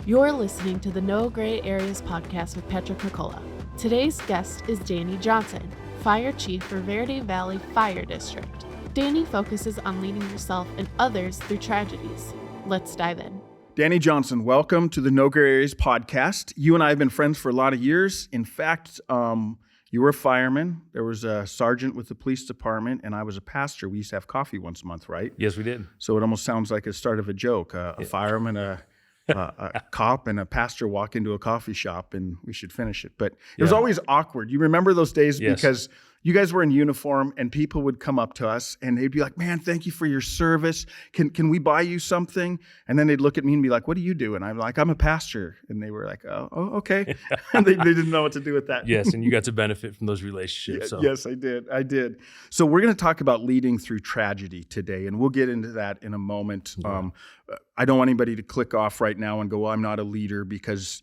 You're listening to the No Gray Areas podcast with Patrick McCullough. Today's guest is Danny Johnson, Fire Chief for Verde Valley Fire District. Danny focuses on leading yourself and others through tragedies. Let's dive in. Danny Johnson, welcome to the No Gray Areas podcast. You and I have been friends for a lot of years. In fact, you were a fireman. There was a sergeant with the police department, and I was a pastor. We used to have coffee once a month, right? Yes, we did. So it almost sounds like a start of a joke. A fireman, a cop, and a pastor walk into a coffee shop, and we should finish it. But it was always awkward. You remember those days? Yes. Because you guys were in uniform, and people would come up to us, and they'd be like, "Man, thank you for your service. Can we buy you something?" And then they'd look at me and be like, "What do you do?" And I'm like, "I'm a pastor." And they were like, "Oh, okay." And they didn't know what to do with that. Yes, and you got to benefit from those relationships. So. Yes, I did. So we're going to talk about leading through tragedy today, and we'll get into that in a moment. Yeah. I don't want anybody to click off right now and go, "Well, I'm not a leader," because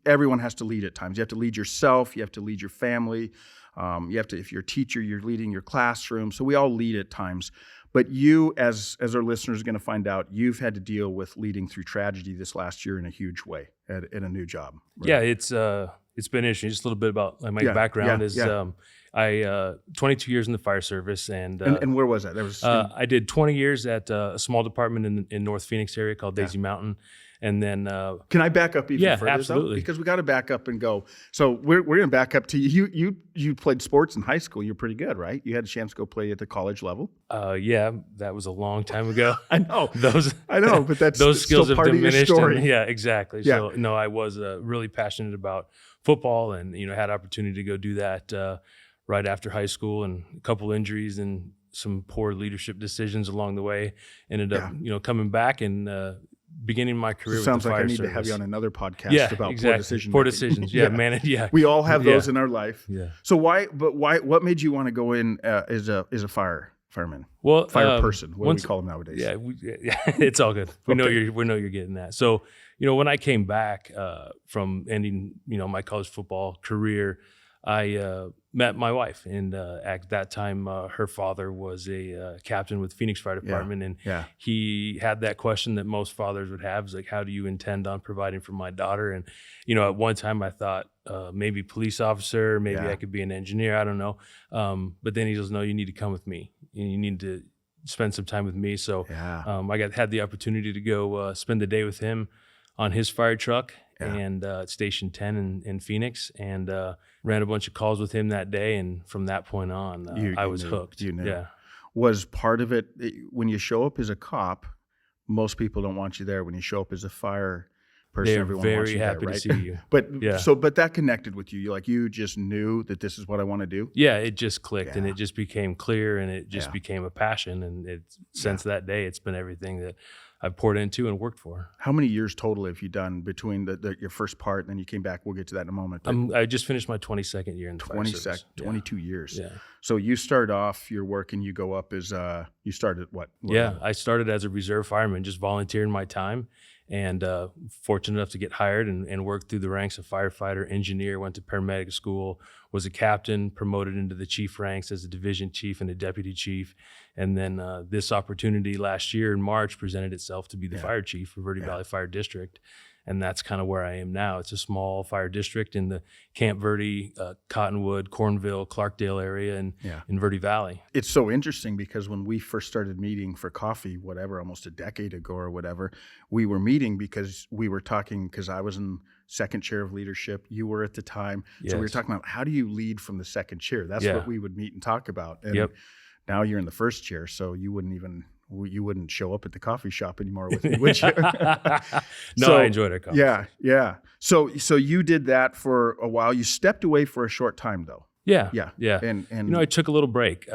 everyone has to lead at times. You have to lead yourself. You have to lead your family. You have to, if you're a teacher, you're leading your classroom. So we all lead at times. But you, as our listeners are going to find out, you've had to deal with leading through tragedy this last year in a huge way in a new job. Right? Yeah, it's been interesting. Just a little bit about my background is I 22 years in the fire service, and where was that? There was I did 20 years at a small department in North Phoenix area called Daisy Mountain. And then, can I back up even further? Absolutely. Though? Because we got to back up and go. So we're going to back up to you. You played sports in high school. You're pretty good, right? You had a chance to go play at the college level. Yeah, that was a long time ago. I know, but that's those skills still have part diminished. Of your story. And, yeah, exactly. Yeah. So no, I was really passionate about football, and had opportunity to go do that right after high school, and a couple injuries and some poor leadership decisions along the way. Ended up coming back and. Beginning my career with the fire service. Sounds like I need to have you on another podcast about poor decisions. Poor decisions, yeah. We all have those in our life. Yeah. So what made you want to go in as a fireman? Well, fire person. What do we call them nowadays? Yeah, it's all we know you're getting that. So, when I came back from ending, my college football career, I met my wife, and at that time, her father was a captain with Phoenix Fire Department, and he had that question that most fathers would have, is like, how do you intend on providing for my daughter? And, at one time I thought maybe police officer, maybe I could be an engineer, I don't know. But then he goes, no, you need to come with me. You need to spend some time with me. So I had the opportunity to go spend the day with him on his fire truck. And at Station 10 in Phoenix, and ran a bunch of calls with him that day. And from that point on, I was hooked. You knew. Yeah. Was part of it, when you show up as a cop, most people don't want you there. When you show up as a fire person, everyone wants you there, right? They're very happy to see you. But that connected with you. You just knew that this is what I want to do? Yeah, it just clicked, and it just became clear, and it just became a passion. And since that day, it's been everything that I've poured into and worked for. How many years total have you done between your first part and then you came back? We'll get to that in a moment. I just finished my 22nd year in the fire service. 22 years. Yeah. So you start off your work and you go up as you started what? Yeah, I started as a reserve fireman, just volunteering my time, and fortunate enough to get hired and work through the ranks of firefighter, engineer, went to paramedic school, was a captain, promoted into the chief ranks as a division chief and a deputy chief. And then this opportunity last year in March presented itself to be the fire chief for Verde Valley Fire District. And that's kind of where I am now. It's a small fire district in the Camp Verde, Cottonwood, Cornville, Clarkdale area in Verde Valley. It's so interesting because when we first started meeting for coffee, almost a decade ago or whatever, we were meeting because we were talking, because I was in second chair of leadership. You were at the time. Yes. So we were talking about how do you lead from the second chair? That's what we would meet and talk about. And now you're in the first chair, so you wouldn't show up at the coffee shop anymore with me, would you? No, I enjoyed our coffee. Yeah. So you did that for a while. You stepped away for a short time, though. Yeah. And I took a little break.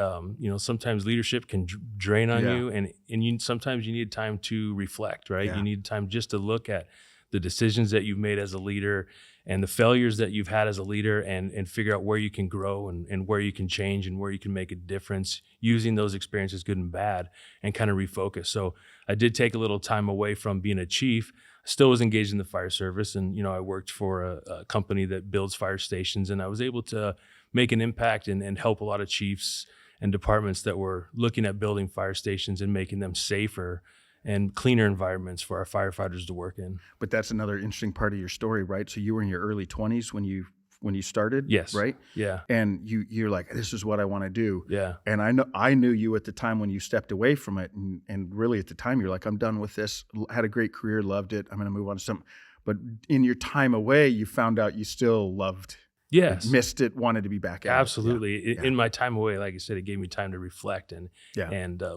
Sometimes leadership can drain on you, and sometimes you need time to reflect, right? Yeah. You need time just to look at the decisions that you've made as a leader and the failures that you've had as a leader, and figure out where you can grow and where you can change and where you can make a difference using those experiences, good and bad, and kind of refocus. So I did take a little time away from being a chief. I still was engaged in the fire service, and I worked for a company that builds fire stations, and I was able to make an impact and help a lot of chiefs and departments that were looking at building fire stations and making them safer and cleaner environments for our firefighters to work in. But that's another interesting part of your story, right? So you were in your early 20s when you started, Yes. right? Yeah. And you're like, this is what I want to do. Yeah. And I knew you at the time when you stepped away from it, and really at the time you're like, I'm done with this. Had a great career, loved it. I'm going to move on to something. But in your time away, you found out you still loved. Yes. Missed it, wanted to be back at Absolutely. it. Yeah. In my time away, like I said, it gave me time to reflect and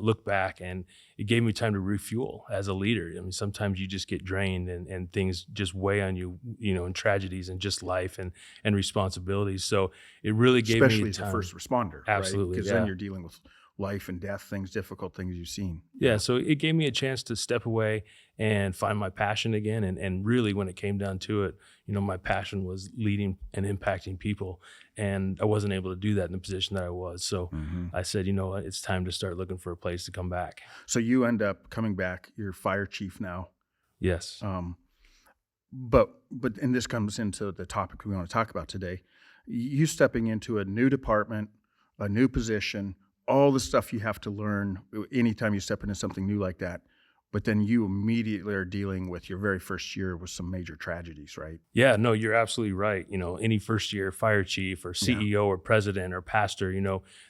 look back, and it gave me time to refuel as a leader. I mean, sometimes you just get drained and things just weigh on you, and tragedies and just life and responsibilities. So it really gave Especially me as time. a first responder. Absolutely. Because yeah. then you're dealing with life and death things, difficult things you've seen. Yeah. So it gave me a chance to step away and find my passion again. And really, when it came down to it, my passion was leading and impacting people. And I wasn't able to do that in the position that I was. So I said, you know what, it's time to start looking for a place to come back. So you end up coming back. You're fire chief now. Yes. But and this comes into the topic we want to talk about today. You stepping into a new department, a new position, all the stuff you have to learn anytime you step into something new like that. But then you immediately are dealing with your very first year with some major tragedies, right? Yeah, no, you're absolutely right. Any first year fire chief or CEO or president or pastor,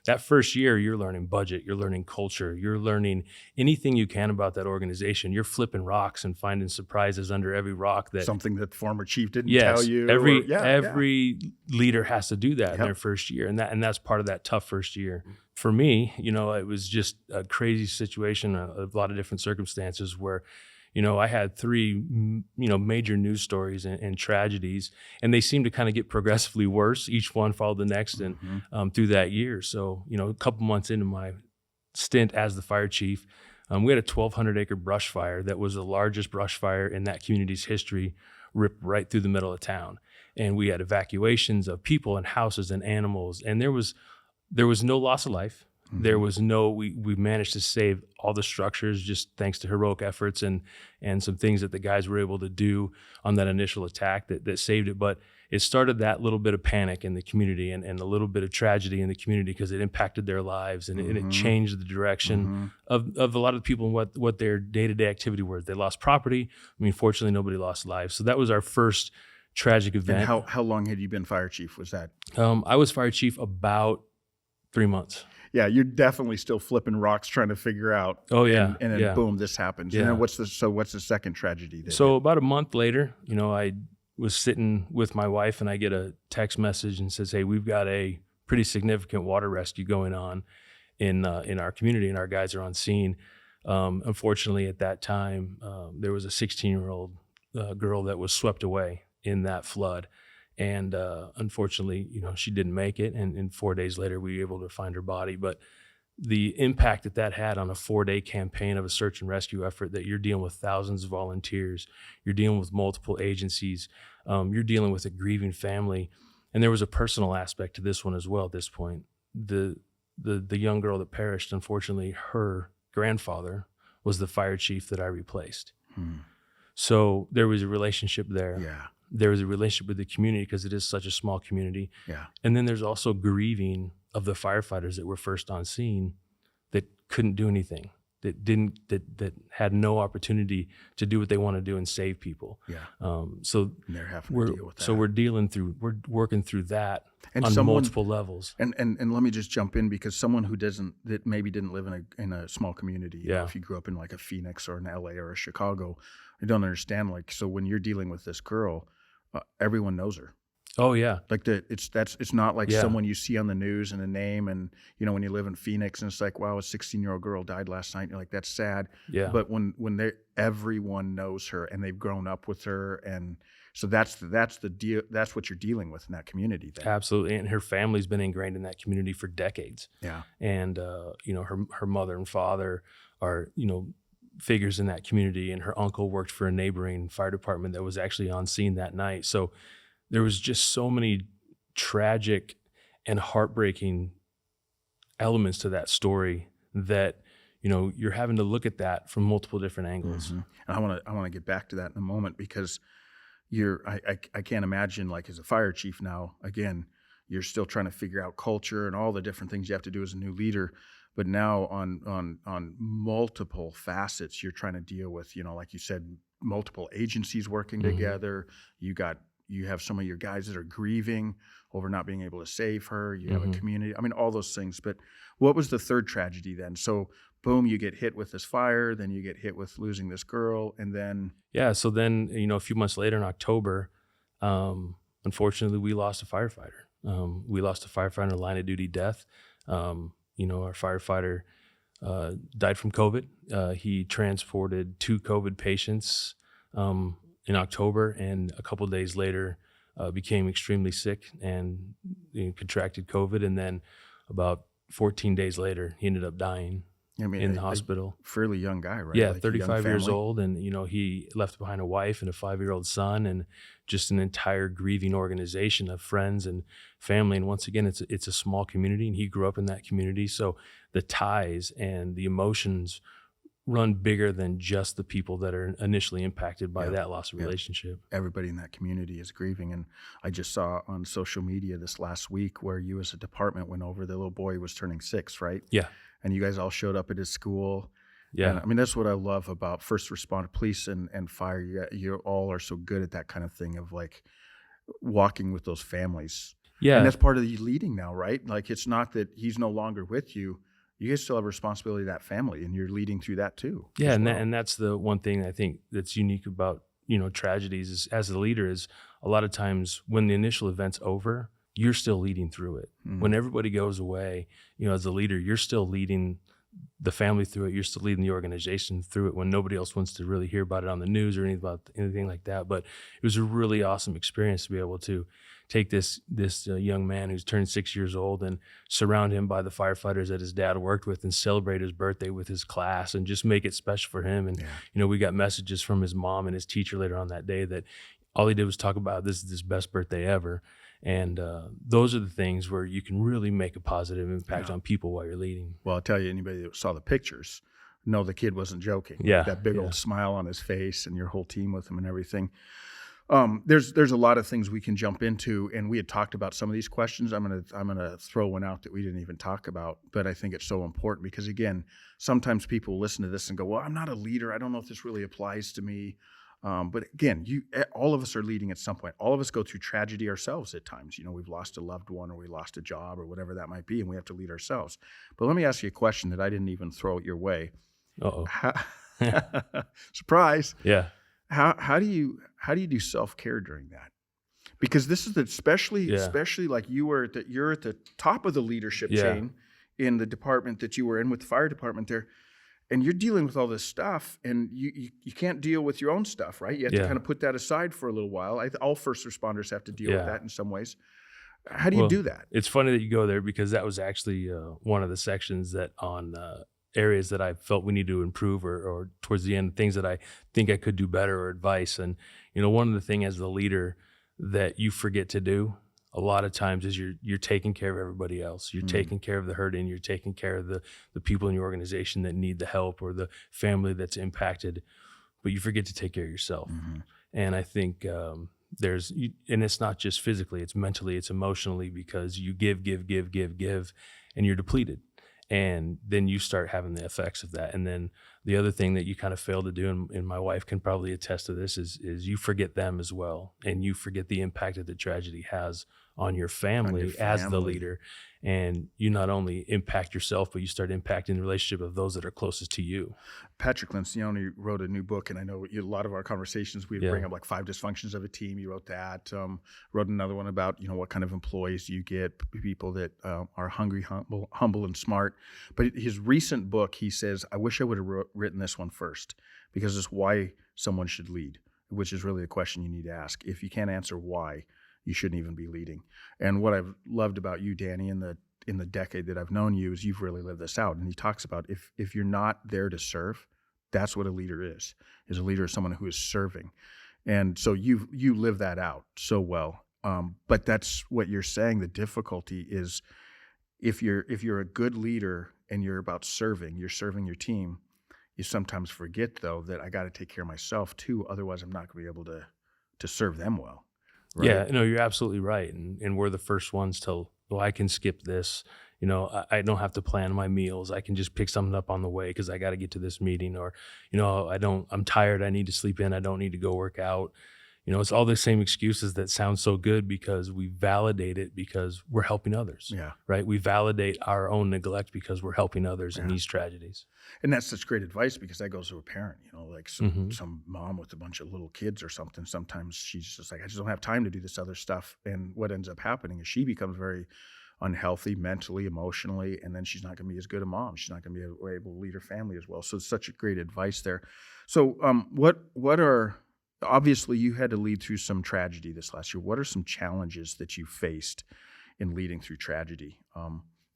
that first year you're learning budget, you're learning culture, you're learning anything you can about that organization. You're flipping rocks and finding surprises under every rock that something that the former chief didn't yes, tell you. Every leader has to do that in their first year, and that's part of that tough first year. For me, it was just a crazy situation, a lot of different circumstances where, I had 3, major news stories and tragedies, and they seemed to kind of get progressively worse. Each one followed the next, and through that year. So, a couple months into my stint as the fire chief, we had a 1,200-acre brush fire that was the largest brush fire in that community's history, ripped right through the middle of town. And we had evacuations of people and houses and animals, and there was no loss of life. There was we managed to save all the structures just thanks to heroic efforts and some things that the guys were able to do on that initial attack that saved it. But it started that little bit of panic in the community and a little bit of tragedy in the community because it impacted their lives and it changed the direction of a lot of people and what their day-to-day activity were. They lost property. I mean, fortunately, nobody lost lives. So that was our first tragic event. And how long had you been fire chief? Was that? I was fire chief about 3 months. Yeah, you're definitely still flipping rocks trying to figure out. Oh yeah, and then boom, this happens. Yeah. And then what's the second tragedy? So about a month later, I was sitting with my wife and I get a text message and says, "Hey, we've got a pretty significant water rescue going on in our community, and our guys are on scene." Unfortunately, at that time, there was a 16-year-old girl that was swept away in that flood. And unfortunately, she didn't make it. And 4 days later, we were able to find her body. But the impact that had on a 4-day campaign of a search and rescue effort, that you're dealing with thousands of volunteers, you're dealing with multiple agencies, you're dealing with a grieving family. And there was a personal aspect to this one as well at this point. The young girl that perished, unfortunately, her grandfather was the fire chief that I replaced. So there was a relationship there. Yeah. There was a relationship with the community because it is such a small community. Yeah. And then there's also grieving of the firefighters that were first on scene that couldn't do anything, that had no opportunity to do what they want to do and save people. Yeah. So they're having to deal with that. So we're working through that and on multiple levels. And let me just jump in, because someone that maybe didn't live in a small community, you know, if you grew up in like a Phoenix or an LA or a Chicago, I don't understand. Like, so when you're dealing with this girl, everyone knows her. Oh yeah. Like it's not like someone you see on the news and a name, and when you live in Phoenix and it's like, wow, a 16-year-old girl died last night. You're like, that's sad. Yeah. But when everyone knows her and they've grown up with her, and so that's the deal. That's what you're dealing with in that community then. Absolutely. And her family's been ingrained in that community for decades. Yeah. And her mother and father are, figures in that community, and her uncle worked for a neighboring fire department that was actually on scene that night. So there was just so many tragic and heartbreaking elements to that story that, you're having to look at that from multiple different angles. Mm-hmm. And I want to get back to that in a moment, because I can't imagine, like, as a fire chief now, again, you're still trying to figure out culture and all the different things you have to do as a new leader. but now on multiple facets, you're trying to deal with, like you said, multiple agencies working together. You have some of your guys that are grieving over not being able to save her. You have a community. I mean, all those things. But what was the third tragedy then? So boom, you get hit with this fire, then you get hit with losing this girl, and then So then, a few months later in October, unfortunately, we lost a firefighter. We lost a firefighter in a line of duty death. Our firefighter died from COVID. He transported 2 COVID patients in October, and a couple of days later became extremely sick and contracted COVID. And then about 14 days later, he ended up dying in the hospital. Fairly young guy, right? Yeah, like 35 years old. And, he left behind a wife and a 5-year-old son and just an entire grieving organization of friends and family. And once again, it's a small community, and he grew up in that community. So the ties and the emotions run bigger than just the people that are initially impacted by that loss of relationship. Everybody in that community is grieving. And I just saw on social media this last week where you as a department went over, the little boy was turning 6, right? Yeah. And you guys all showed up at his school. Yeah. And, I mean, that's what I love about first responder, police and fire. You all are so good at that kind of thing of like walking with those families. Yeah. And that's part of the leading now, right? Like, it's not that he's no longer with you. You guys still have a responsibility to that family, and you're leading through that too. Yeah. And that's the one thing I think that's unique about, tragedies is, as a leader, is a lot of times when the initial event's over, you're still leading through it. When everybody goes away, as a leader, you're still leading the family through it. You're still leading the organization through it when nobody else wants to really hear about it on the news or anything like that. But it was a really awesome experience to be able to take this young man who's turned 6 years old and surround him by the firefighters that his dad worked with and celebrate his birthday with his class and just make it special for him. And, we got messages from his mom and his teacher later on that day that all he did was talk about this is his best birthday ever. And those are the things where you can really make a positive impact on people while you're leading. Well, I'll tell you, anybody that saw the pictures, know the kid wasn't joking. Yeah. That big old smile on his face and your whole team with him and everything. There's a lot of things we can jump into, and we had talked about some of these questions. I'm gonna throw one out that we didn't even talk about, but I think it's so important because, again, sometimes people listen to this and go, well, I'm not a leader. I don't know if this really applies to me. But again, all of us are leading at some point. All of us go through tragedy ourselves at times. We've lost a loved one, or we lost a job, or whatever that might be, and we have to lead ourselves. But let me ask you a question that I didn't even throw it your way. Uh-oh. Surprise. Yeah. How do you do self-care during that? Because this is especially like you're at the top of the leadership chain in the department that you were in with the fire department there. And you're dealing with all this stuff, and you can't deal with your own stuff, right? You have to kind of put that aside for a little while. All first responders have to deal with that in some ways. How do you do that? It's funny that you go there because that was actually one of the sections that on areas that I felt we need to improve or towards the end, things that I think I could do better or advice. And, one of the things as the leader that you forget to do a lot of times is you're taking care of everybody else. You're taking care of the hurting. You're taking care of the people in your organization that need the help or the family that's impacted, but you forget to take care of yourself. And I think and it's not just physically, it's mentally, it's emotionally, because you give, and you're depleted. And then you start having the effects of that. And then the other thing that you kind of fail to do, and my wife can probably attest to this, is you forget them as well. And you forget the impact that the tragedy has on your family as the leader. And you not only impact yourself, but you start impacting the relationship of those that are closest to you. Patrick Lencioni wrote a new book, and I know a lot of our conversations, we bring up like 5 dysfunctions of a team. You wrote that. Wrote another one about, what kind of employees you get, people that are hungry, humble, and smart. But his recent book, he says, I wish I would have written this one first, because it's why someone should lead, which is really the question you need to ask. If you can't answer why, you shouldn't even be leading. And what I've loved about you, Danny, in the decade that I've known you, is you've really lived this out. And he talks about if you're not there to serve, that's what a leader is. Is a leader is someone who is serving. And so you live that out so well. But that's what you're saying. The difficulty is if you're a good leader and you're about serving, you're serving your team, you sometimes forget, though, that I got to take care of myself too. Otherwise, I'm not going to be able to serve them well. Right? Yeah, no, you're absolutely right. And we're the first ones to, well, I can skip this. I don't have to plan my meals. I can just pick something up on the way because I got to get to this meeting, or, I'm tired. I need to sleep in. I don't need to go work out. It's all the same excuses that sound so good because we validate it because we're helping others, Yeah. right? We validate our own neglect because we're helping others in these tragedies. And that's such great advice because that goes to a parent, like some mom with a bunch of little kids or something. Sometimes she's just like, I just don't have time to do this other stuff. And what ends up happening is she becomes very unhealthy mentally, emotionally, and then she's not going to be as good a mom. She's not going to be able to lead her family as well. So it's such a great advice there. So obviously you had to lead through some tragedy this last year. What are some challenges that you faced in leading through tragedy?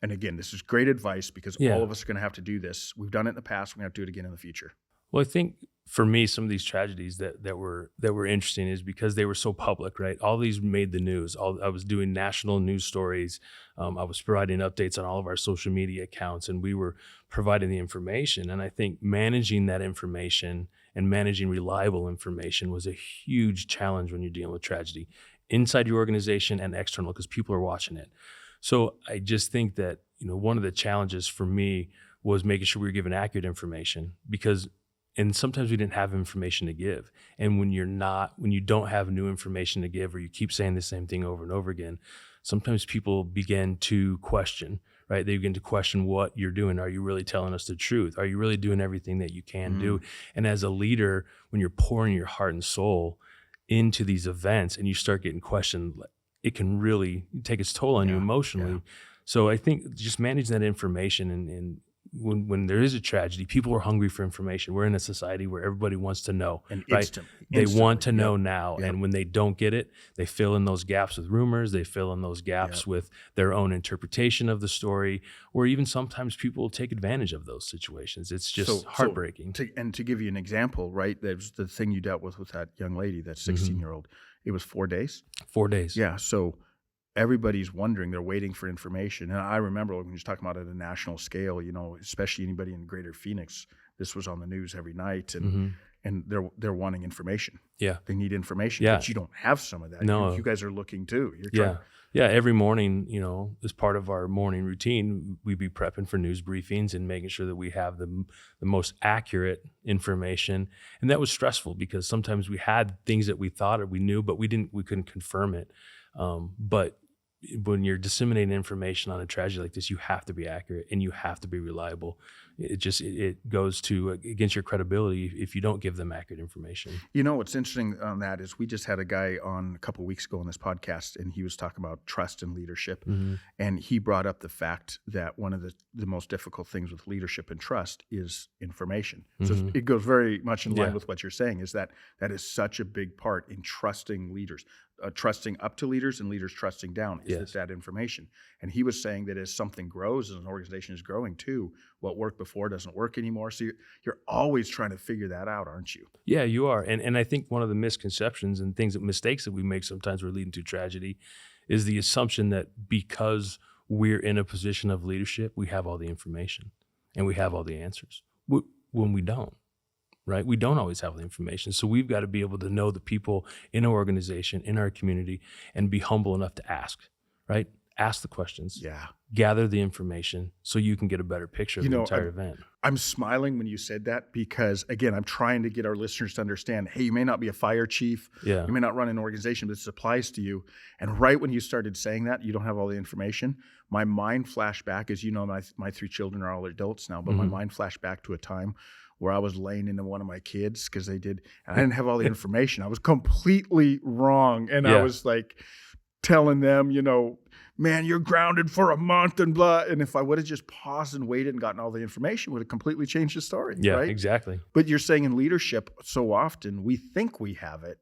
And again, this is great advice because all of us are going to have to do this. We've done it in the past. We're going to have to do it again in the future. Well, I think for me, some of these tragedies that were interesting is because they were so public, right? All these made the news. I was doing national news stories. I was providing updates on all of our social media accounts, and we were providing the information. And I think managing that information and managing reliable information was a huge challenge when you're dealing with tragedy inside your organization and external, because people are watching it. So I just think that, one of the challenges for me was making sure we were giving accurate information and sometimes we didn't have information to give. And when you don't have new information to give, or you keep saying the same thing over and over again, sometimes people begin to question, right? They begin to question what you're doing. Are you really telling us the truth? Are you really doing everything that you can do? And as a leader, when you're pouring your heart and soul into these events and you start getting questioned, it can really take its toll on you emotionally. Yeah. So I think just managing that information and when there is a tragedy, people are hungry for information. We're in a society where everybody wants to know, and right? They want to know now. And when they don't get it, they fill in those gaps with rumors. They fill in those gaps with their own interpretation of the story, or even sometimes people will take advantage of those situations. It's just heartbreaking. To give you an example, right? There's the thing you dealt with that young lady, that 16-year-old. It was 4 days? 4 days. Yeah. So everybody's wondering, they're waiting for information. And I remember when you're talking about at a national scale, especially anybody in Greater Phoenix, this was on the news every night, and they're wanting information. Yeah. They need information, but you don't have some of that. No. You guys are looking too. Yeah. Every morning, as part of our morning routine, we'd be prepping for news briefings and making sure that we have the most accurate information. And that was stressful because sometimes we had things that we thought or we knew, but we couldn't confirm it. But when you're disseminating information on a tragedy like this, you have to be accurate and you have to be reliable. It goes to against your credibility if you don't give them accurate information. What's interesting on that is we just had a guy on a couple of weeks ago on this podcast, and he was talking about trust and leadership. And he brought up the fact that one of the most difficult things with leadership and trust is information. So it goes very much in line with what you're saying, is that is such a big part in trusting leaders. Trusting up to leaders and leaders trusting down is that information. And he was saying that as something grows, as an organization is growing too, what worked before doesn't work anymore. So you're always trying to figure that out, aren't you? Yeah, you are. And I think one of the misconceptions and mistakes that we make sometimes we're leading to tragedy is the assumption that because we're in a position of leadership, we have all the information and we have all the answers when we don't. Right? We don't always have the information. So we've got to be able to know the people in our organization, in our community, and be humble enough to ask, right? Ask the questions. Yeah. Gather the information so you can get a better picture of the entire event. I'm smiling when you said that because, again, I'm trying to get our listeners to understand, hey, you may not be a fire chief. Yeah. You may not run an organization, but this applies to you. And right when you started saying that, you don't have all the information, my mind flashed back, as you know, my 3 children are all adults now, but my mind flashed back to a time where I was laying into one of my kids because and I didn't have all the information. I was completely wrong. And I was like telling them, man, you're grounded for a month and blah. And if I would have just paused and waited and gotten all the information, would have completely changed the story. Yeah, right? Exactly. But you're saying in leadership, so often we think we have it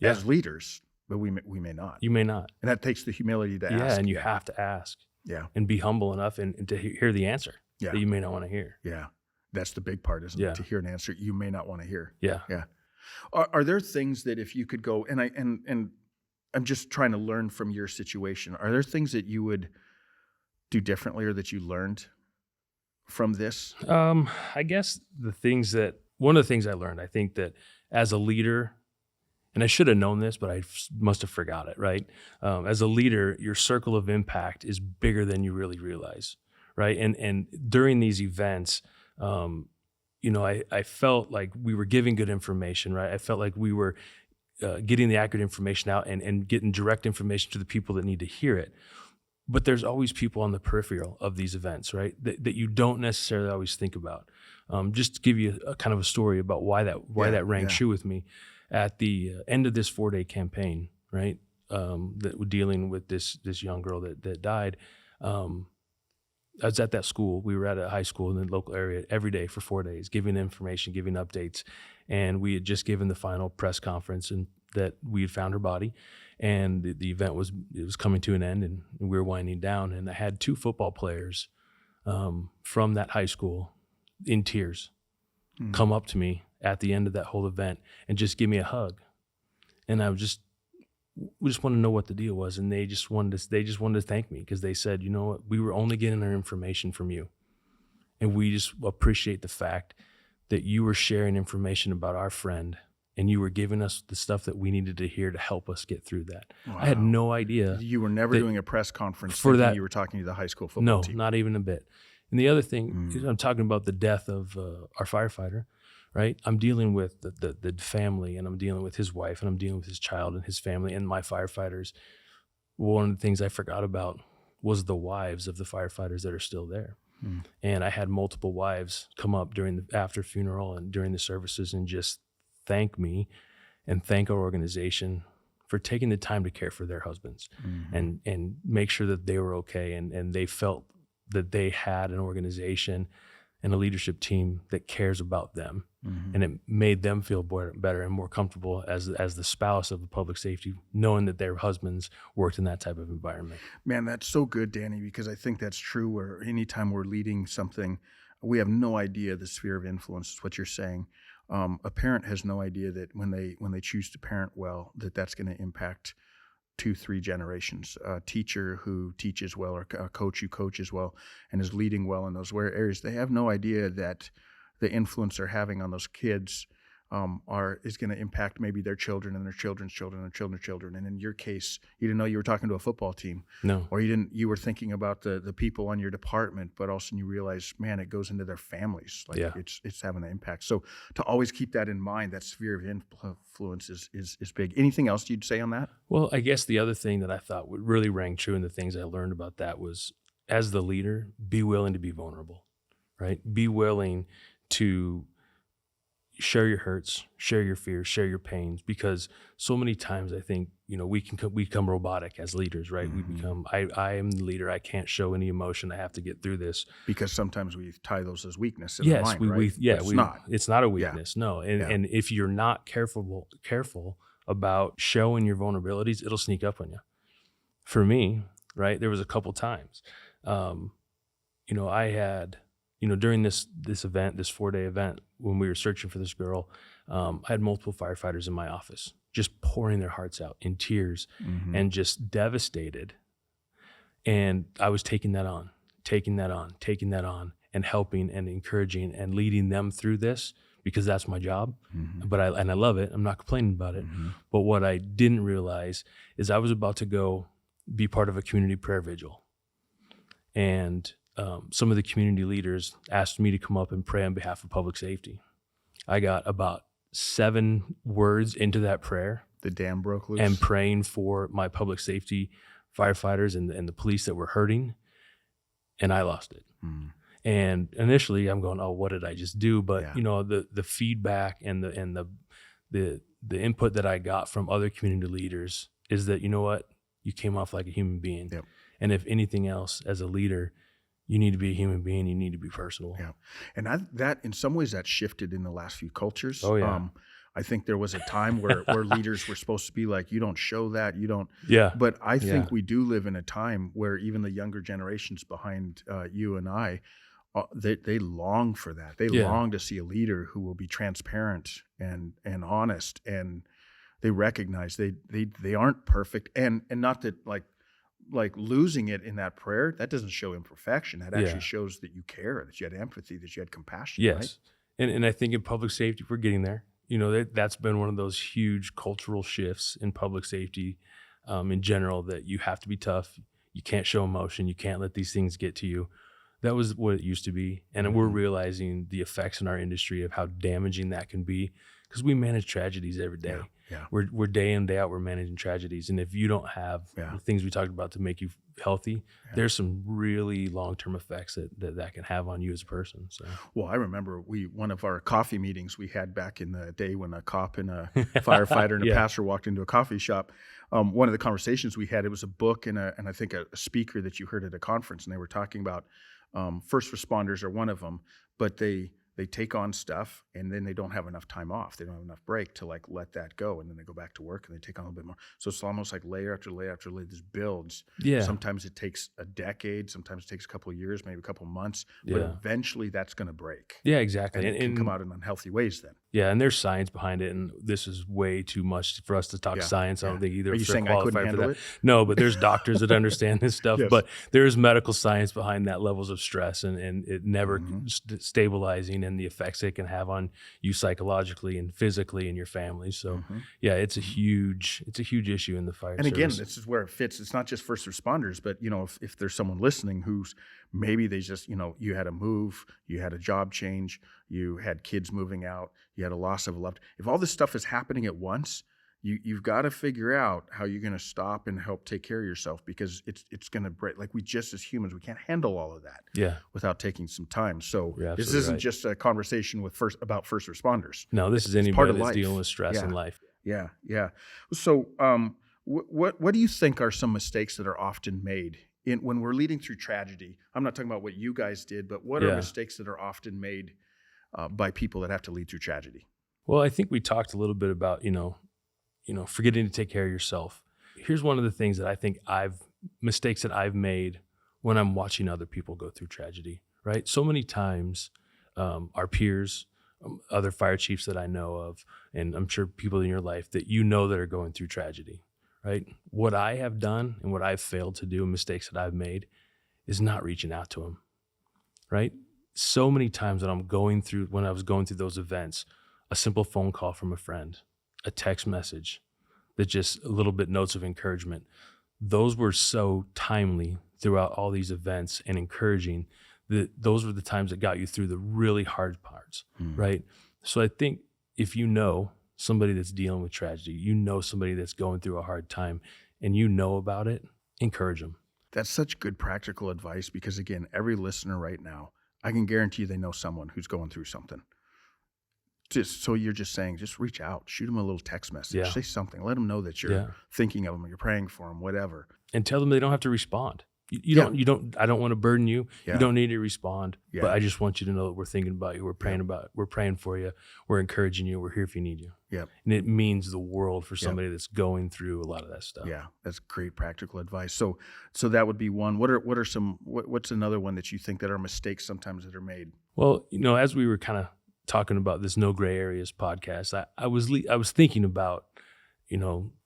as leaders, but we may not. You may not. And that takes the humility to ask. Yeah, and you have to ask. Yeah. And be humble enough and to hear the answer that you may not want to hear. Yeah. That's the big part, isn't it? To hear an answer you may not want to hear. Yeah. Yeah. Are there things that if you could go, and I'm just trying to learn from your situation, are there things that you would do differently or that you learned from this? I guess one of the things I learned, I think that as a leader And I should have known this, but I must have forgot it, right? As a leader, your circle of impact is bigger than you really realize, right? And during these events, I felt like we were giving good information, right? I felt like we were getting the accurate information out and getting direct information to the people that need to hear it. But there's always people on the peripheral of these events, right? That you don't necessarily always think about. Just to give you a kind of a story about why that rang true with me. At the end of this 4-day campaign, right, that we're dealing with this young girl that died, I was at that school. We were at a high school in the local area every day for 4 days, giving information, giving updates. And we had just given the final press conference and that we had found her body. And the event was coming to an end, and we were winding down. And I had 2 football players from that high school in tears come up to me at the end of that whole event and just give me a hug. And we just wanted to know what the deal was. And they just wanted to thank me, because they said, you know what, we were only getting our information from you. And we just appreciate the fact that you were sharing information about our friend, and you were giving us the stuff that we needed to hear to help us get through that. Wow. I had no idea. You were never doing a press conference for that. You were talking to the high school football team. No, not even a bit. And the other thing is, I'm talking about the death of our firefighter, right? I'm dealing with the family, and I'm dealing with his wife, and I'm dealing with his child and his family and my firefighters. One of the things I forgot about was the wives of the firefighters that are still there. And I had multiple wives come up during the after funeral and during the services and just thank me and thank our organization for taking the time to care for their husbands and make sure that they were okay, and they felt that they had an organization and a leadership team that cares about them. And it made them feel better and more comfortable as the spouse of the public safety, knowing that their husbands worked in that type of environment. Man, that's so good, Danny, because I think that's true, where anytime we're leading something, we have no idea the sphere of influence is what you're saying. A parent has no idea that when they choose to parent well, that's going to impact 2-3 generations. A teacher who teaches well, or a coach who coaches well and is leading well in those areas, they have no idea that the influence they're having on those kids is going to impact maybe their children and their children's children and children's children. And in your case, you didn't know you were talking to a football team. No. Or you were thinking about the people on your department, but also you realize, man, it goes into their families. Like it's having an impact. So to always keep that in mind, that sphere of influence is big. Anything else you'd say on that? Well, I guess the other thing that I thought really rang true in the things I learned about that was, as the leader, be willing to be vulnerable, right? Be willing to share your hurts, share your fears, share your pains, because so many times I think, we become robotic as leaders, right? We become, I am the leader. I can't show any emotion. I have to get through this. Because sometimes we tie those as weakness in yes, our mind, right? It's not a weakness, no. And if you're not careful about showing your vulnerabilities, it'll sneak up on you. For me, right, there was a couple times, I had, during this event, this 4-day event, when we were searching for this girl, I had multiple firefighters in my office just pouring their hearts out in tears and just devastated. And I was taking that on and helping and encouraging and leading them through this, because that's my job. But I love it. I'm not complaining about it. But what I didn't realize is I was about to go be part of a community prayer vigil. And some of the community leaders asked me to come up and pray on behalf of public safety. I got about 7 words into that prayer. The dam broke loose. And praying for my public safety firefighters and the police that were hurting, and I lost it. And initially I'm going, oh, what did I just do? But the feedback and the input that I got from other community leaders is that, you know what, you came off like a human being. Yep. And if anything else, as a leader, you need to be a human being. You need to be personal. Yeah, and that in some ways that shifted in the last few cultures. Oh yeah. I think there was a time where leaders were supposed to be like, you don't show that, you don't. Yeah. But I think we do live in a time where even the younger generations behind you and I, they long for that. They long to see a leader who will be transparent and honest, and they recognize they aren't perfect, and not that like losing it in that prayer, that doesn't show imperfection. That actually shows that you care, that you had empathy, that you had compassion. Yes. Right? And I think in public safety, we're getting there. that's been one of those huge cultural shifts in public safety in general, that you have to be tough. You can't show emotion. You can't let these things get to you. That was what it used to be. And we're realizing the effects in our industry of how damaging that can be, because we manage tragedies every day. Yeah. We're day in, day out, we're managing tragedies. And if you don't have the things we talked about to make you healthy, there's some really long-term effects that can have on you as a person. So, well, I remember one of our coffee meetings we had back in the day when a cop and a firefighter and a pastor walked into a coffee shop. One of the conversations we had, it was a book and I think a speaker that you heard at a conference, and they were talking about first responders are one of them, but they take on stuff and then they don't have enough time off. They don't have enough break to like let that go, and then they go back to work and they take on a little bit more. So it's almost like layer after layer after layer. This builds. Yeah. Sometimes it takes a decade. Sometimes it takes a couple of years, maybe a couple of months. But eventually that's going to break. Yeah, exactly. And it can come out in unhealthy ways then. Yeah, and there's science behind it, and this is way too much for us to talk science. I don't think either. Are you saying I couldn't handle it? No, but there's doctors that understand this stuff. Yes. But there's medical science behind that, levels of stress and it never stabilizing, and the effects it can have on you psychologically and physically and your family. So it's a huge issue in the fire and service. Again, this is where it fits. It's not just first responders, but if there's someone listening who's maybe they just you had a move, you had a job change, you had kids moving out, you had a loss of a loved. If all this stuff is happening at once, you've got to figure out how you're going to stop and help take care of yourself, because it's going to break. Like, we just as humans, we can't handle all of that without taking some time. So this isn't just a conversation about first responders. No, this is anybody that's dealing with stress in life. Yeah. So what do you think are some mistakes that are often made when we're leading through tragedy? I'm not talking about what you guys did, but what are mistakes that are often made by people that have to lead through tragedy? Well, I think we talked a little bit about, forgetting to take care of yourself. Here's one of the things that I think mistakes that I've made when I'm watching other people go through tragedy, right? So many times our peers, other fire chiefs that I know of, and I'm sure people in your life that that are going through tragedy, right? What I have done and what I've failed to do, mistakes that I've made, is not reaching out to them, right? So many times when I was going through those events, a simple phone call from a friend, a text message, that just a little bit notes of encouragement, those were so timely throughout all these events and encouraging that those were the times that got you through the really hard parts, right? So I think if you know somebody that's dealing with tragedy, somebody that's going through a hard time, and about it, encourage them. That's such good practical advice, because again, every listener right now, I can guarantee you they know someone who's going through something. So you're just saying, just reach out, shoot them a little text message, say something, let them know that you're thinking of them, or you're praying for them, whatever. And tell them they don't have to respond. I don't want to burden you. Yeah. You don't need to respond, but I just want you to know that we're thinking about you. We're praying for you. We're encouraging you. We're here if you need you. Yeah. And it means the world for somebody that's going through a lot of that stuff. Yeah. That's great practical advice. So that would be one. What's another one that you think that are mistakes sometimes that are made? Well, as we were kind of talking about this No Gray Areas podcast, I was thinking about,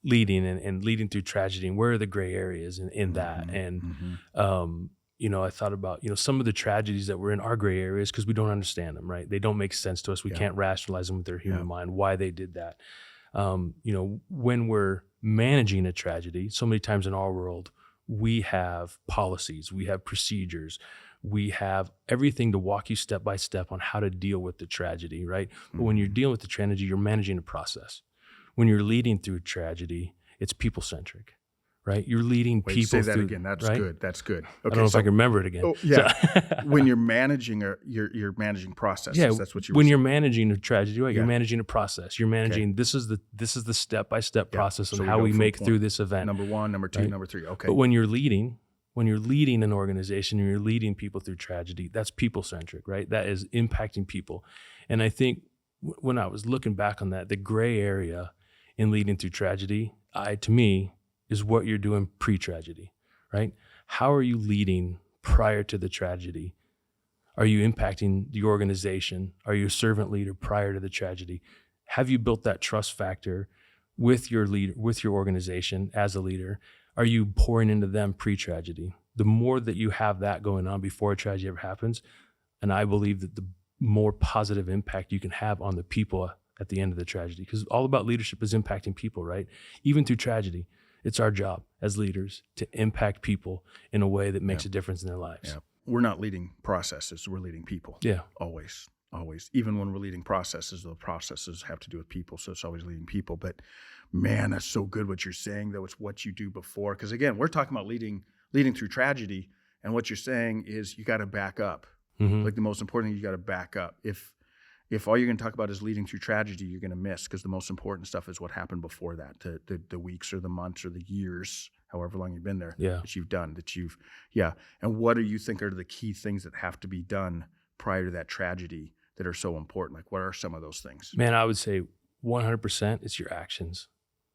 leading and leading through tragedy, and where are the gray areas in that? And, I thought about, some of the tragedies that were in our gray areas, because we don't understand them, right? They don't make sense to us. We can't rationalize them with our human mind, why they did that. When we're managing a tragedy, so many times in our world, we have policies, we have procedures, we have everything to walk you step by step on how to deal with the tragedy, right? But when you're dealing with the tragedy, you're managing a process. When you're leading through tragedy, it's people-centric, right? You're leading people say that through, again. That's right? good. That's good. Okay, I don't know if I can remember it again. Oh, yeah. When you're managing you're managing processes. Yeah, that's what you're managing a tragedy, right? You're managing a process. You're managing this is the step-by-step process on how we make through this event. Number 1, number 2, number 3. Okay. But when you're leading an organization and you're leading people through tragedy, that's people-centric, right? That is impacting people. And I think when I was looking back on that, the gray area in leading through tragedy, to me, is what you're doing pre-tragedy, right? How are you leading prior to the tragedy? Are you impacting the organization? Are you a servant leader prior to the tragedy? Have you built that trust factor with your leader, with your organization as a leader? Are you pouring into them pre-tragedy? The more that you have that going on before a tragedy ever happens, and I believe that the more positive impact you can have on the people at the end of the tragedy, because all about leadership is impacting people, right? Even through tragedy, it's our job as leaders to impact people in a way that makes a difference in their lives. Yeah. We're not leading processes, we're leading people. Yeah. Always. Even when we're leading processes, the processes have to do with people, so it's always leading people. But man, that's so good what you're saying, though. It's what you do before. Because again, we're talking about leading through tragedy, and what you're saying is you got to back up. Mm-hmm. Like the most important thing, you got to back up. If all you're going to talk about is leading through tragedy, you're going to miss, because the most important stuff is what happened before that, the weeks or the months or the years, however long you've been there, that you've done, And what do you think are the key things that have to be done prior to that tragedy that are so important? Like, what are some of those things? Man, I would say 100% it's your actions,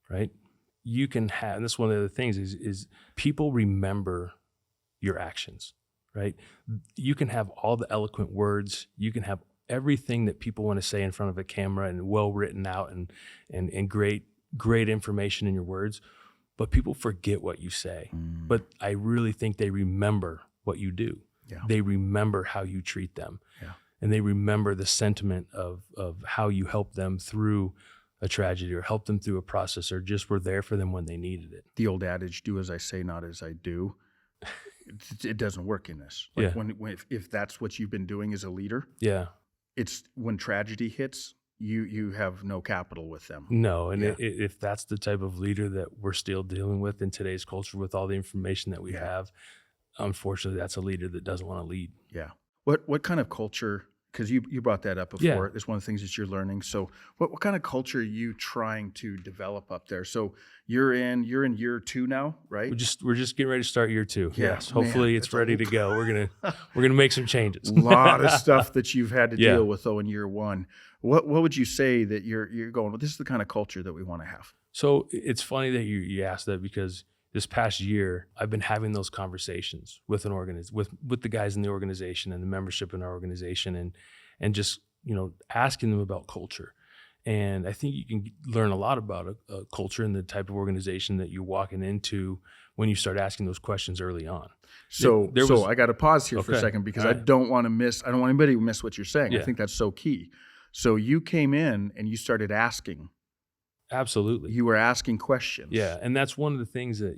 right? You can have, and this is one of the other things is people remember your actions, right? You can have all the eloquent words, you can have everything that people want to say in front of a camera and well written out and great information in your words, but people forget what you say. But I really think they remember what you do. Yeah. They remember how you treat them. Yeah. And they remember the sentiment of how you help them through a tragedy or help them through a process or just were there for them when they needed it. The old adage, do as I say, not as I do. It doesn't work in this. Like if that's what you've been doing as a leader, it's when tragedy hits, you have no capital with them. No, and if that's the type of leader that we're still dealing with in today's culture with all the information that we have, unfortunately, that's a leader that doesn't want to lead. Yeah. What kind of culture, because you brought that up before, it's one of the things that you're learning. So what kind of culture are you trying to develop up there? So you're in year 2 now, right? We're just getting ready to start year 2. Yes. Hopefully it's ready to go. We're gonna make some changes. A lot of stuff that you've had to deal with though in year 1. What would you say that you're going, well, this is the kind of culture that we want to have? So it's funny that you asked that, because this past year, I've been having those conversations with with the guys in the organization and the membership in our organization, and just asking them about culture. And I think you can learn a lot about a culture and the type of organization that you're walking into when you start asking those questions early on. So I got to pause here for a second, because I don't want anybody to miss what you're saying. Yeah. I think that's so key. So you came in and you started asking. Absolutely. You were asking questions. Yeah, and that's one of the things that,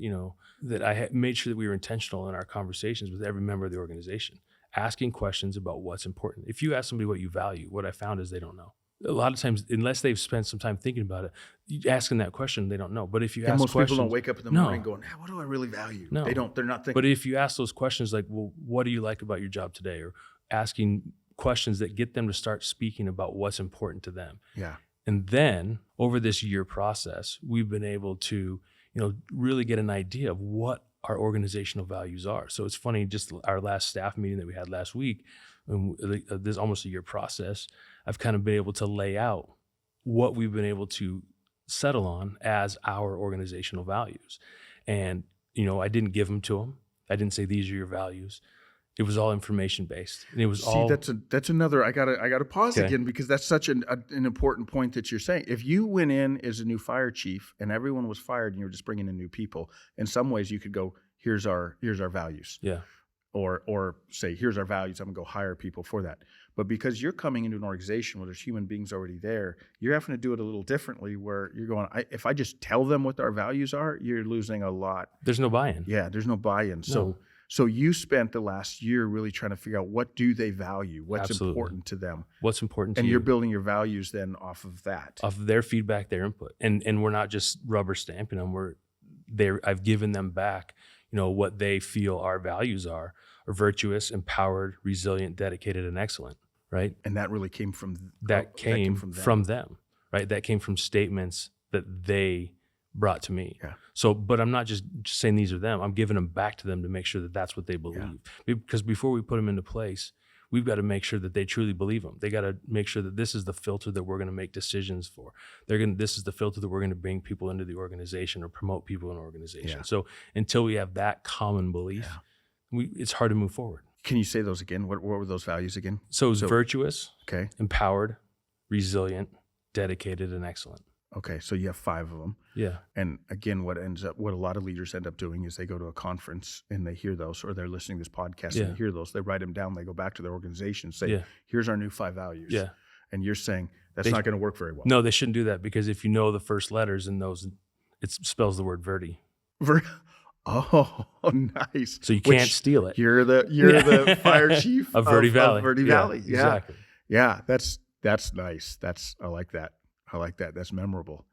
that I made sure that we were intentional in our conversations with every member of the organization, asking questions about what's important. If you ask somebody what you value, what I found is they don't know. A lot of times, unless they've spent some time thinking about it, asking that question, they don't know. But if you ask most questions, people don't wake up in the morning going, hey, what do I really value? No. They're not thinking. But if you ask those questions like, well, what do you like about your job today? Or asking questions that get them to start speaking about what's important to them. Yeah. And then over this year process, we've been able to, really get an idea of what our organizational values are. So it's funny, just our last staff meeting that we had last week, this almost a year process, I've kind of been able to lay out what we've been able to settle on as our organizational values. And, I didn't give them to them. I didn't say, these are your values. It was all information based, and it was all. That's another. I gotta pause again, because that's such an important point that you're saying. If you went in as a new fire chief and everyone was fired and you were just bringing in new people, in some ways you could go, here's our values. Yeah. Or say, here's our values. I'm gonna go hire people for that. But because you're coming into an organization where there's human beings already there, you're having to do it a little differently. Where you're going, if I just tell them what our values are, you're losing a lot. There's no buy-in. Yeah, there's no buy-in. No. So you spent the last year really trying to figure out, what do they value? What's important to them? What's important to you? And you're building your values then off of that. Off of their feedback, their input. And we're not just rubber stamping them. I've given them back, what they feel our values are virtuous, empowered, resilient, dedicated, and excellent, right? And that really came from them. Right? That came from statements that they brought to me. Yeah. So, but I'm not just saying these are them. I'm giving them back to them to make sure that that's what they believe. Yeah. Because before we put them into place, we've got to make sure that they truly believe them. They got to make sure that this is the filter that we're going to make decisions for. This is the filter that we're going to bring people into the organization or promote people in an organization. Yeah. So until we have that common belief, it's hard to move forward. Can you say those again? What were those values again? So it's virtuous, okay, empowered, resilient, dedicated, and excellent. Okay, so you have 5 of them. Yeah. And again, what a lot of leaders end up doing is they go to a conference and they hear those, or they're listening to this podcast and they hear those. They write them down. They go back to their organization and say, here's our new 5 values. Yeah. And you're saying that's not going to work very well. No, they shouldn't do that, because if you know the first letters in those, it spells the word Verdi. Oh, nice. So you can't steal it. You're the fire chief of Verde Valley. Of Verde Valley. Yeah. Exactly. Yeah, that's nice. I like that. That's memorable.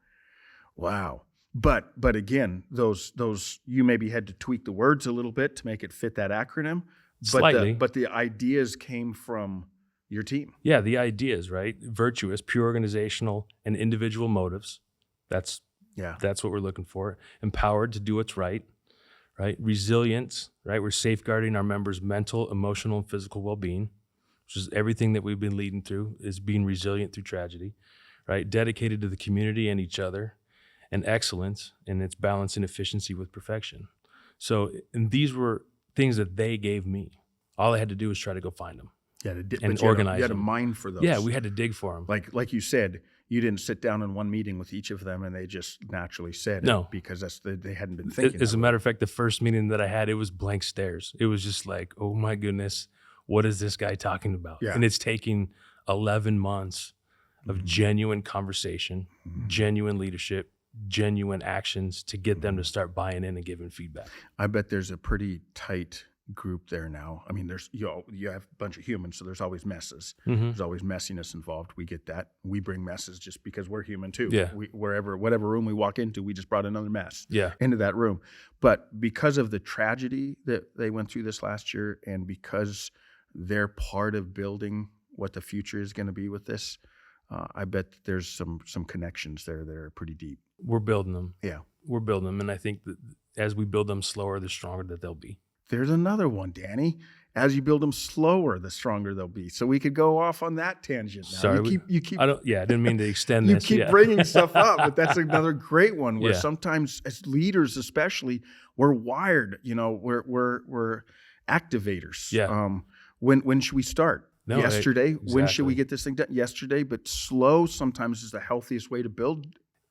Wow. But again, those you maybe had to tweak the words a little bit to make it fit that acronym. Slightly. But the ideas came from your team. Yeah, the ideas, right? Virtuous, pure organizational and individual motives. That's what we're looking for. Empowered to do what's right? Resilience, right? We're safeguarding our members' mental, emotional, and physical well-being, which is everything that we've been leading through, is being resilient through tragedy, right? Dedicated to the community and each other, and excellence, and it's balancing efficiency with perfection. So, and these were things that they gave me. All I had to do was try to go find them. And organize. You had a mind for those. Yeah, we had to dig for them. Like you said, you didn't sit down in one meeting with each of them and they just naturally said no. it because they hadn't been thinking. As a matter of fact, the first meeting that I had, it was blank stares. It was just like, oh my goodness, what is this guy talking about? Yeah. And it's taking 11 months of genuine conversation, genuine leadership, genuine actions to get them to start buying in and giving feedback. I bet there's a pretty tight group there now. I mean, there's you have a bunch of humans, so there's always messes. There's always messiness involved. We get that. We bring messes just because we're human too. Yeah. Whatever room we walk into, we just brought another mess Yeah. into that room. But because of the tragedy that they went through this last year, and because they're part of building what the future is going to be with this, I bet there's some connections there that are pretty deep. We're building them. Yeah. We're building them. And I think that as we build them slower, the stronger that they'll be. There's another one, Danny. As you build them slower, the stronger they'll be. So we could go off on that tangent now. Sorry, you keep. I didn't mean to extend you this. keep bringing stuff up, but that's another great one where Yeah. sometimes as leaders, especially, we're wired. We're activators. Yeah. When should we start? No, Yesterday. When should we exactly. get this thing done? Yesterday. But slow sometimes is the healthiest way to build.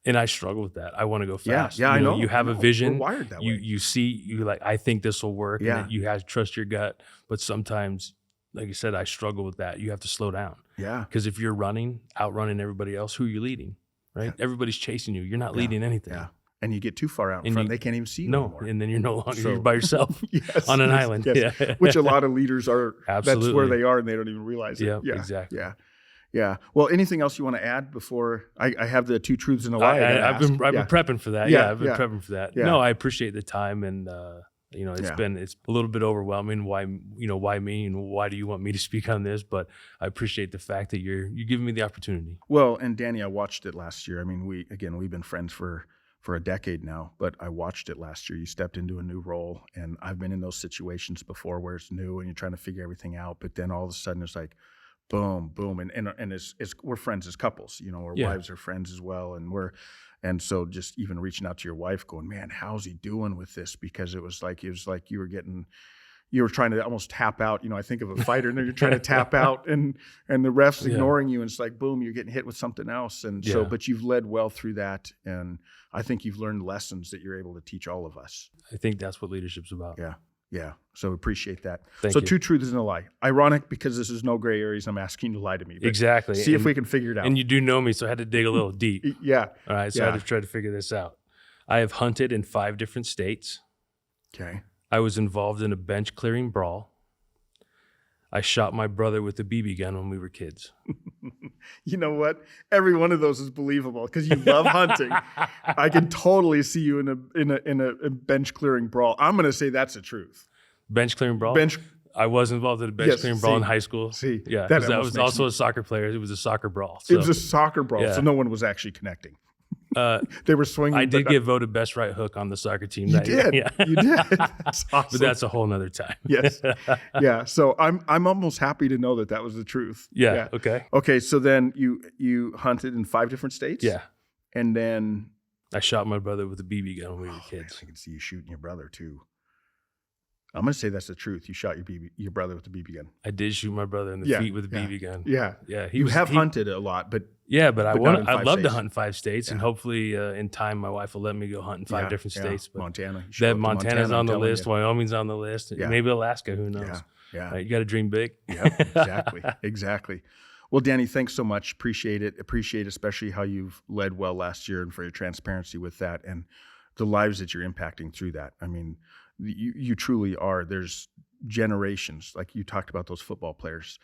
And I struggle with that. I want to go fast. Yeah, I know. You have a We're vision. wired that way. You see, you like, I think this will work. Yeah. And you have to trust your gut. But sometimes, like you said, I struggle with that. You have to slow down. Yeah. Because if you're outrunning everybody else, who are you leading? Right? Yeah. Everybody's chasing you. You're not leading anything. Yeah. And you get too far out in front, they can't even see you No. anymore. And then you're no longer So- you're by yourself Yes, on an yes, island. yes. Yeah. Which a lot of leaders are. Absolutely. That's where they are, and they don't even realize it. Yeah, exactly. Yeah. Well, anything else you want to add before I have the two truths and a lie? I've been prepping for that. Yeah, I've been yeah. prepping for that. Yeah. No, I appreciate the time, and it's a little bit overwhelming. Why me, and why do you want me to speak on this? But I appreciate the fact that you're giving me the opportunity. Well, and Danny, I watched it last year. I mean, we've been friends for a decade now, but I watched it last year. You stepped into a new role, and I've been in those situations before where it's new and you're trying to figure everything out, but then all of a sudden it's like, boom, boom, and it's we're friends as couples, our Yeah. wives are friends as well, and so just even reaching out to your wife, going, man, how's he doing with this? Because it was like you were trying to almost tap out. I think of a fighter, and then you're trying to tap out, and the ref's ignoring you, and it's like, boom, you're getting hit with something else, and so, but you've led well through that, and I think you've learned lessons that you're able to teach all of us. I think that's what leadership's about. Yeah. So appreciate that. Thank so you. Two truths and a lie. Ironic because this is no gray areas. I'm asking you to lie to me. But Exactly. See if we can figure it out. And you do know me, so I had to dig a little deep. Yeah. All right, so I Yeah. had to try to figure this out. I have hunted in 5 different states. Okay. I was involved in a bench clearing brawl. I shot my brother with a BB gun when we were kids. You know what? Every one of those is believable because you love hunting. I can totally see you in a bench clearing brawl. I'm going to say that's the truth. Bench clearing brawl? I was involved in a bench clearing brawl in high school. Yeah. Because I was also a soccer player. It was a soccer brawl. It was a soccer brawl, Yeah. so no one was actually connecting. They were swinging. I did get voted best right hook on the soccer team. You that year. did. Yeah. You did. That's awesome. But that's a whole nother time. Yes. Yeah. So I'm almost happy to know that was the truth. Yeah. Okay. Okay. So then you hunted in 5 different states. Yeah. And then I shot my brother with a BB gun when we were man, kids. I can see you shooting your brother too. I'm gonna say that's the truth. You shot your brother with the BB gun. I did shoot my brother in the feet with a BB gun. Yeah. Yeah. You have hunted a lot, but but not in 5 I'd love to states. hunt in 5 states, and hopefully in time my wife will let me go hunt in 5 different states. But Montana. You should go up to Montana's Montana, on the I'm telling list. you. Wyoming's on the list. Yeah. Maybe Alaska. Who knows? Yeah. You got to dream big. Yeah. Exactly. Exactly. Well, Danny, thanks so much. Appreciate it. Appreciate especially how you've led well last year and for your transparency with that and the lives that you're impacting through that. I mean, you truly are. There's generations, like you talked about those football players.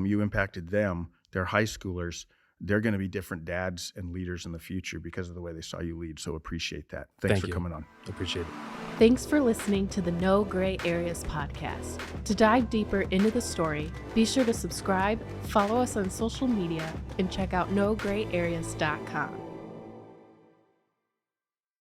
You impacted them. They're high schoolers. They're going to be different dads and leaders in the future because of the way they saw you lead. So appreciate that. Thanks for coming on. Appreciate it. Thanks for listening to the No Gray Areas podcast. To dive deeper into the story, be sure to subscribe, follow us on social media, and check out nograyAreas.com.